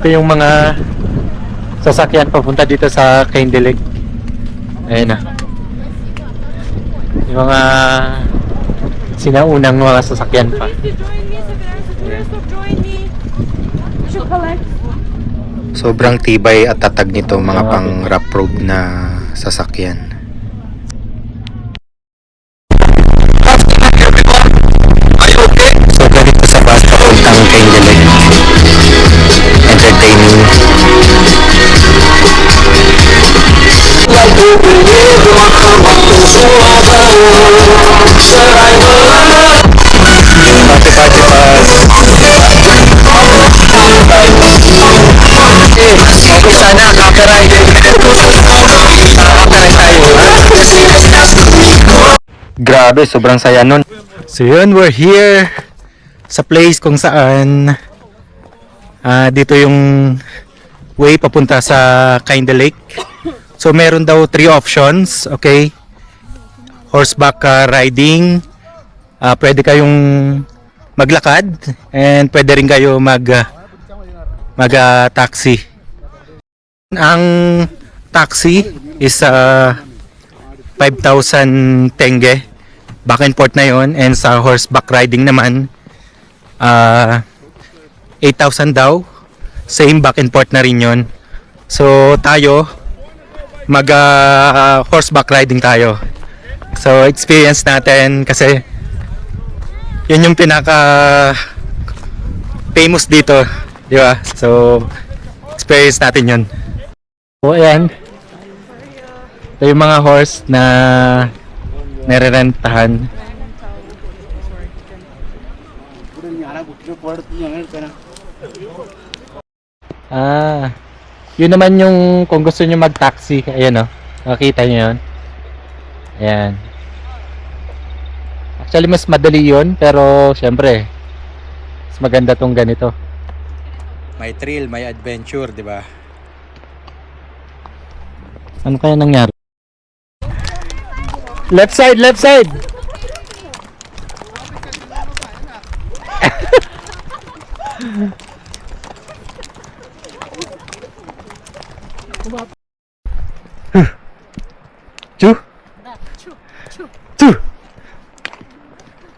Ito yung mga sasakyan papunta dito sa Candy Lake. Ayan na. Yung mga sinaunang mga sasakyan pa. Sobrang tibay at tatag nito mga pang rough road na sasakyan. So ganito sa bus papuntang Candy Lake. Entertaining. Party bus. Okay, sana copyright. Copyright tayo. Grabe, sobrang saya nun. So yun, we're here sa place kung saan dito yung way papunta sa Candy Lake. So meron daw 3 options, okay? Horseback riding, pwede kayong maglakad, and pwede rin kayo taxi. Ang taxi is 5,000 tenge, back and forth na yon, and sa horseback riding naman 8,000 daw, same back and forth na rin yon. So tayo horseback riding tayo. So experience natin kasi yun yung pinaka famous dito, di ba? So experience natin yun. So ayan, ito yung mga horse na nirerentahan. Yun naman yung kung gusto nyo mag-taxi. Ayan o, nakita nyo yun. Ayan. Actually mas madali yun, pero syempre mas maganda tong ganito. May thrill, may adventure, di ba? Ano kaya nangyari? Left side, left side! Chu! Chu!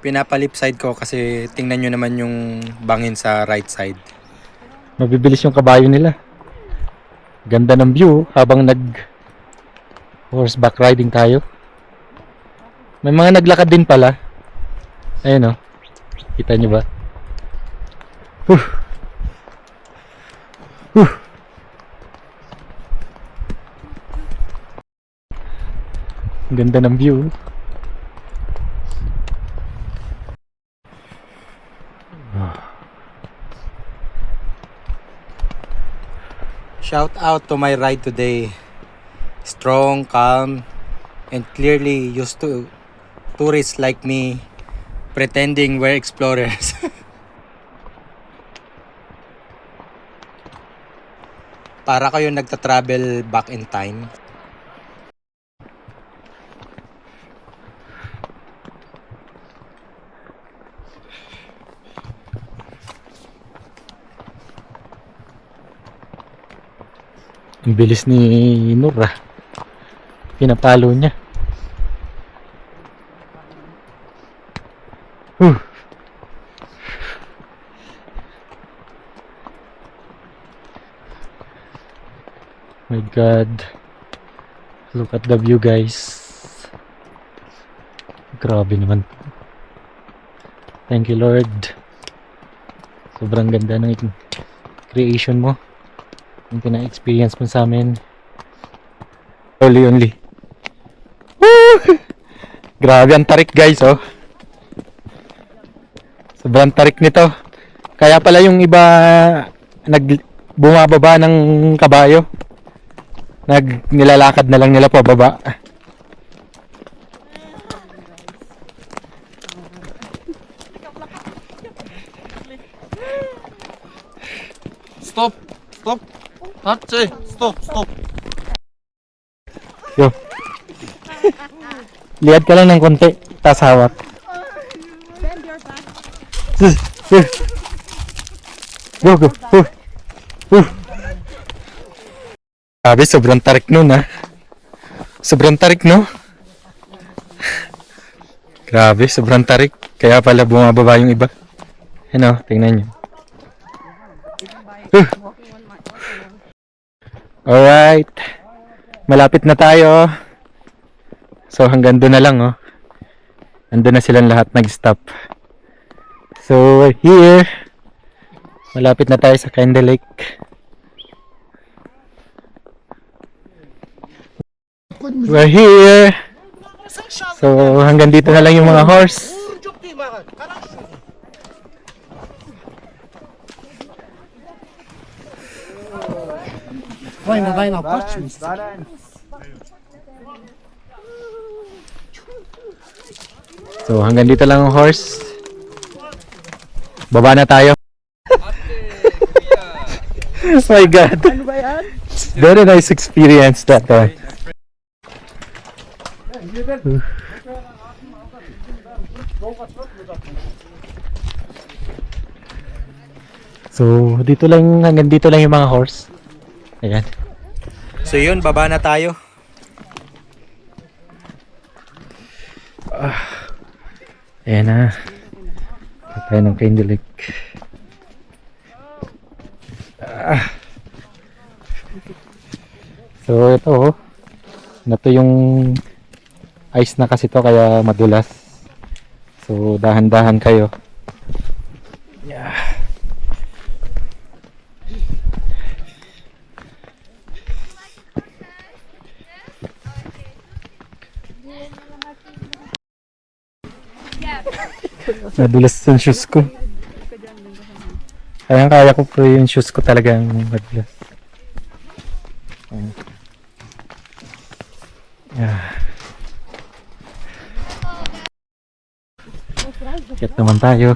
Pinapalip side ko kasi tingnan nyo naman yung bangin sa right side. Mabibilis yung kabayo nila. Ganda ng view habang horseback riding tayo. May mga naglakad din pala. Ayun o. Kita nyo ba? Ganda ng view. Shout out to my ride today. Strong, calm, and clearly used to tourists like me pretending we're explorers. Para kayo nagta-travel back in time. Ang bilis ni Nur ah. Pinapalo niya. My God. Look at the view, guys. Grabe naman. Thank you, Lord. Sobrang ganda ng creation mo. Yung pina-experience mo sa amin. Only. Woo! Grabe ang tarik, guys, oh. Sobrang tarik nito. Kaya pala yung iba bumababa ng kabayo. Nilalakad na lang nila pababa. Stop! Stop! Tatse! Stop! Stop! Yo. Lihat ka lang ng konti, tas hawak. Go, go. Sabi, sobrang tarik nun ha. Sobrang tarik no? Grabe, sobrang tarik. Kaya pala bumababa yung iba. Ano, tingnan nyo. Alright. Malapit na tayo. So hanggang doon na lang oh. Nandun na silang lahat nag-stop. So we're here. Malapit na tayo sa Kinda Lake. We're here. So hanggang dito na lang yung mga horse. So hanggang dito lang ang horse. Baba na tayo. Oh my God. Very nice experience that one. So dito lang, hanggang dito lang yung mga horse. Ayan. So yun, baba na tayo. Ayan na. Tayo ng Kinda Lake. So ito oh. Ito yung ice na kasi to kaya madulas. So dahan-dahan kayo. Yeah. Nadulas yung shoes ko. Kaya ko pero yung shoes ko talagang madulas. Yeah. Kit naman tayo.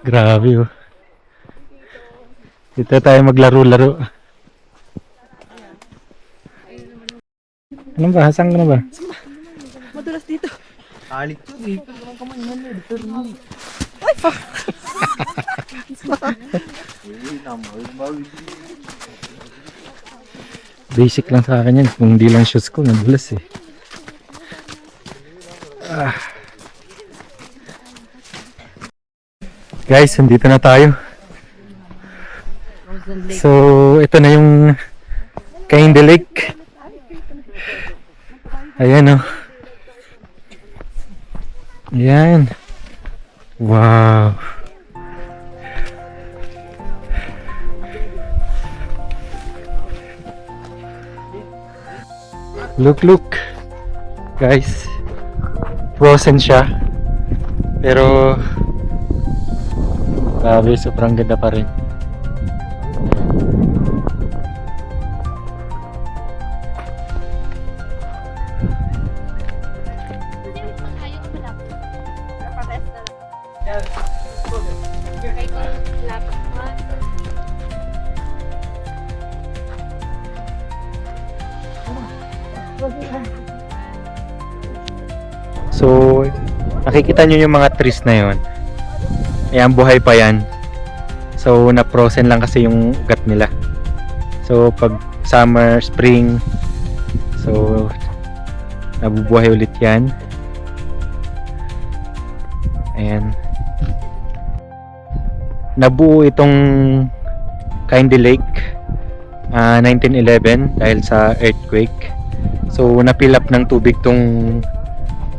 Grabe oh. Dito tayo maglaro-laro. Ano ba? Hasang ka na ba? Madulas dito. Alik to, dito naman kamay na dito. Basic lang sa akin yan. Kung hindi lang shoes ko, nadulas eh. Guys, nandito na tayo. So, ito na yung Kinda Lake. Ayan oh. Ayan. Wow. Look. Guys. Frozen siya. Pero grabe, sobrang ganda pa rin. So, nakikita nyo yung mga trees na yon. Ayan, buhay pa yan. So, na-frozen lang kasi yung ugat nila. So, pag summer, spring, so, nabubuhay ulit yan. Ayan. Nabuo itong Kinda Lake 1911 dahil sa earthquake. So, na-fill up ng tubig tong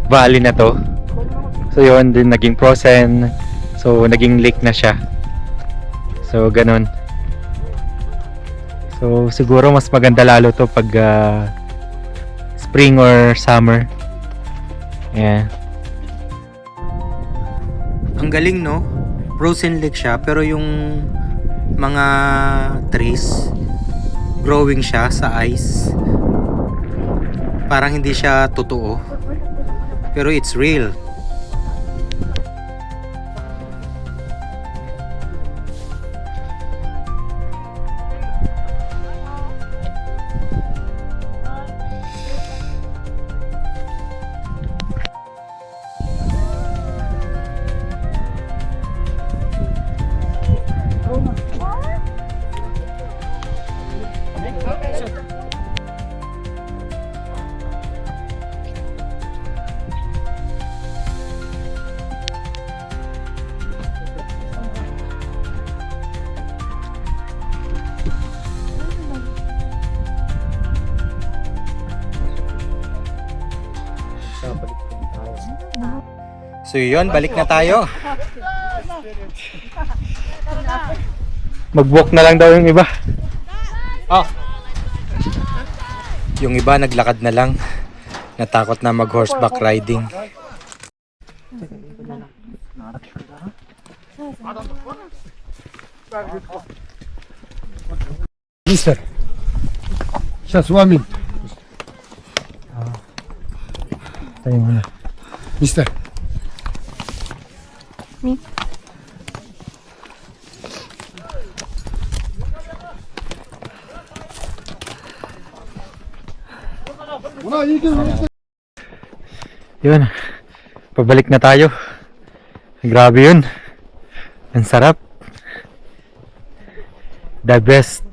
valley na to. So, yun, din naging frozen. So, naging lake na siya. So, ganun. So, siguro mas maganda lalo to pag spring or summer. Yeah. Ang galing no? Frozen lake siya pero yung mga trees. Growing siya sa ice. Parang hindi siya totoo. Pero it's real. So yun, balik na tayo. Mag-walk na lang daw yung iba. Oh. Yung iba naglakad na lang. Natakot na mag horseback riding. Mister, сейчас вами. Tayo muna. Mister. Yun. Pabalik na tayo. Grabe yun. Ang sarap. The best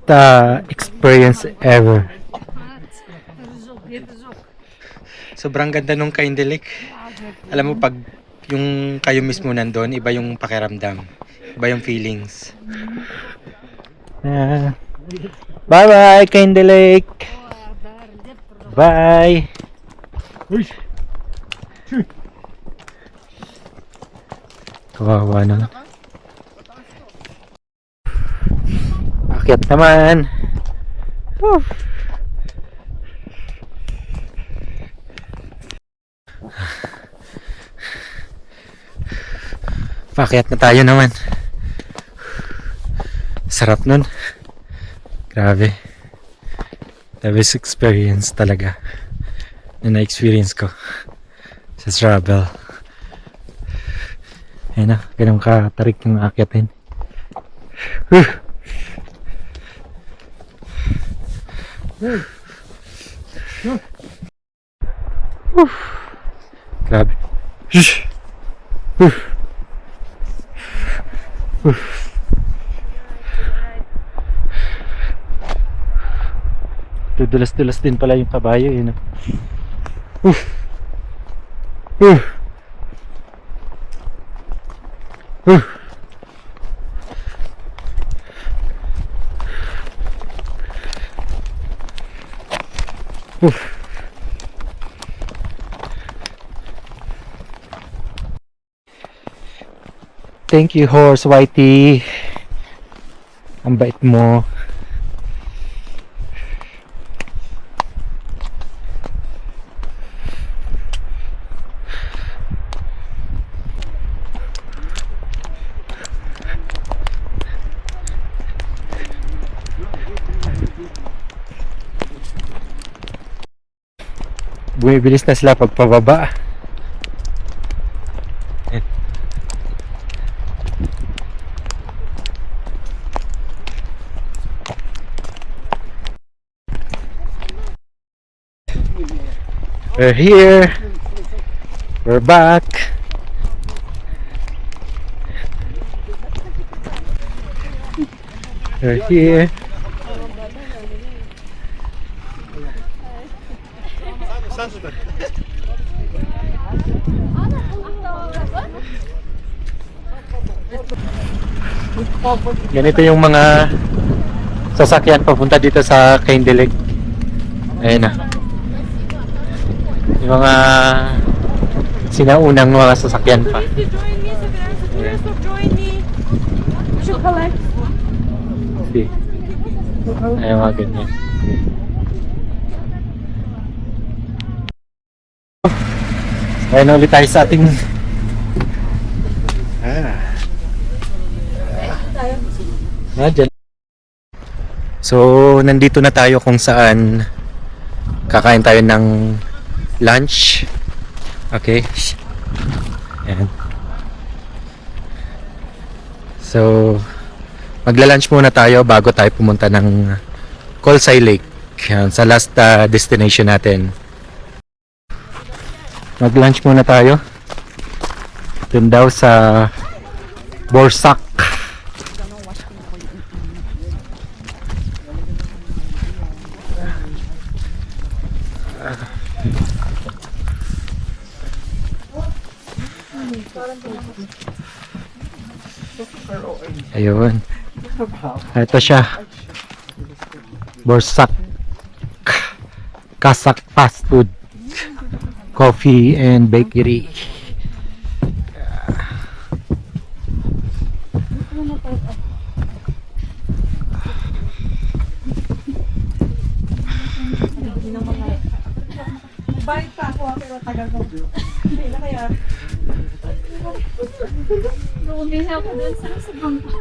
experience ever. Sobrang ganda nung Kainde Lake. Alam mo, pag yung kayo mismo nandun, iba yung pakiramdam. Iba yung feelings. Bye-bye, Kainde Lake. Bye. Kawawa naman. Akyat naman. Woo. Pakyat na tayo naman. Sarap nun. Grabe. The best experience talaga na na-experience ko sa travel. Ayun na, ganun katarik yung aakyatin. Grabe. Dudulas-dulas din pala yung kabayo, yun. Thank you, Horse Whitey. Ang bait mo. Bumibilis na sila pagpababa. We're here. We're back. We're here. Ganito yung mga sasakyan papunta dito sa Kainde Lake. Ayun na. Yung mga sinaunang mga sasakyan pa. Please join me, join me. Should collect. See. Ayun mga ganyan. Ayun na ulit tayo sa ating dyan. So, nandito na tayo kung saan kakain tayo ng lunch. Okay. Ayan. So, magla-lunch muna tayo bago tayo pumunta ng Colsay Lake. Yan, sa last destination natin. Mag-lunch muna tayo. Dun daw sa Borsak. Ayun. Ito siya. Borsak. Kasak Fast Food. Coffee and Bakery. Balik pa ako pero tagal ko. Hindi na kaya. Umpisa ako dun sa bangka.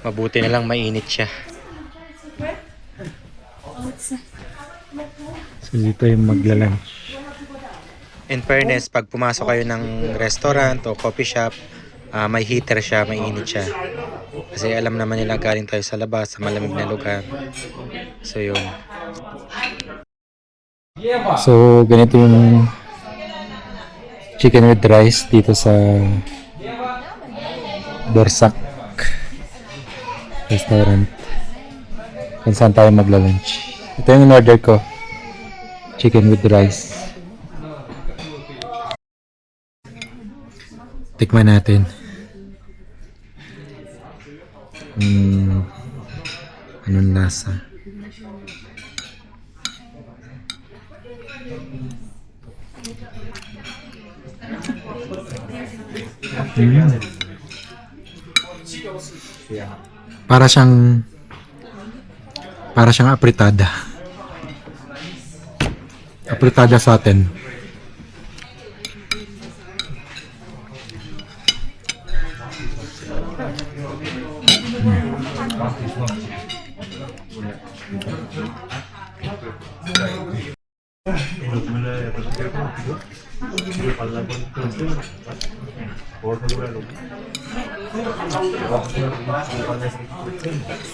Mabuti na lang mainit siya. So dito yung magla-lunch. In fairness, pag pumasok kayo ng restaurant o coffee shop, may heater siya, mainit siya. Kasi alam naman nila galing tayo sa labas, sa malamig na lugar. So yun. So ganito yung chicken with rice dito sa Borsak restaurant kung saan tayo magla-lunch. Ito yung in-order ko, chicken with rice. Tikman natin. Anong lasa? Para siyang apritada. Apritada sa atin.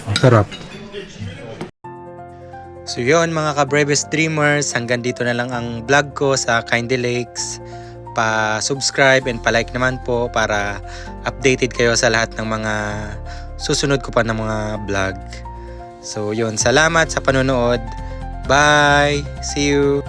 Ang sarap. So yun mga ka-Brevis Dreamers, hanggang dito na lang ang vlog ko sa Kindy Lakes. Pa-subscribe and pa-like naman po para updated kayo sa lahat ng mga susunod ko pa ng mga vlog. So yun, salamat sa panonood. Bye! See you!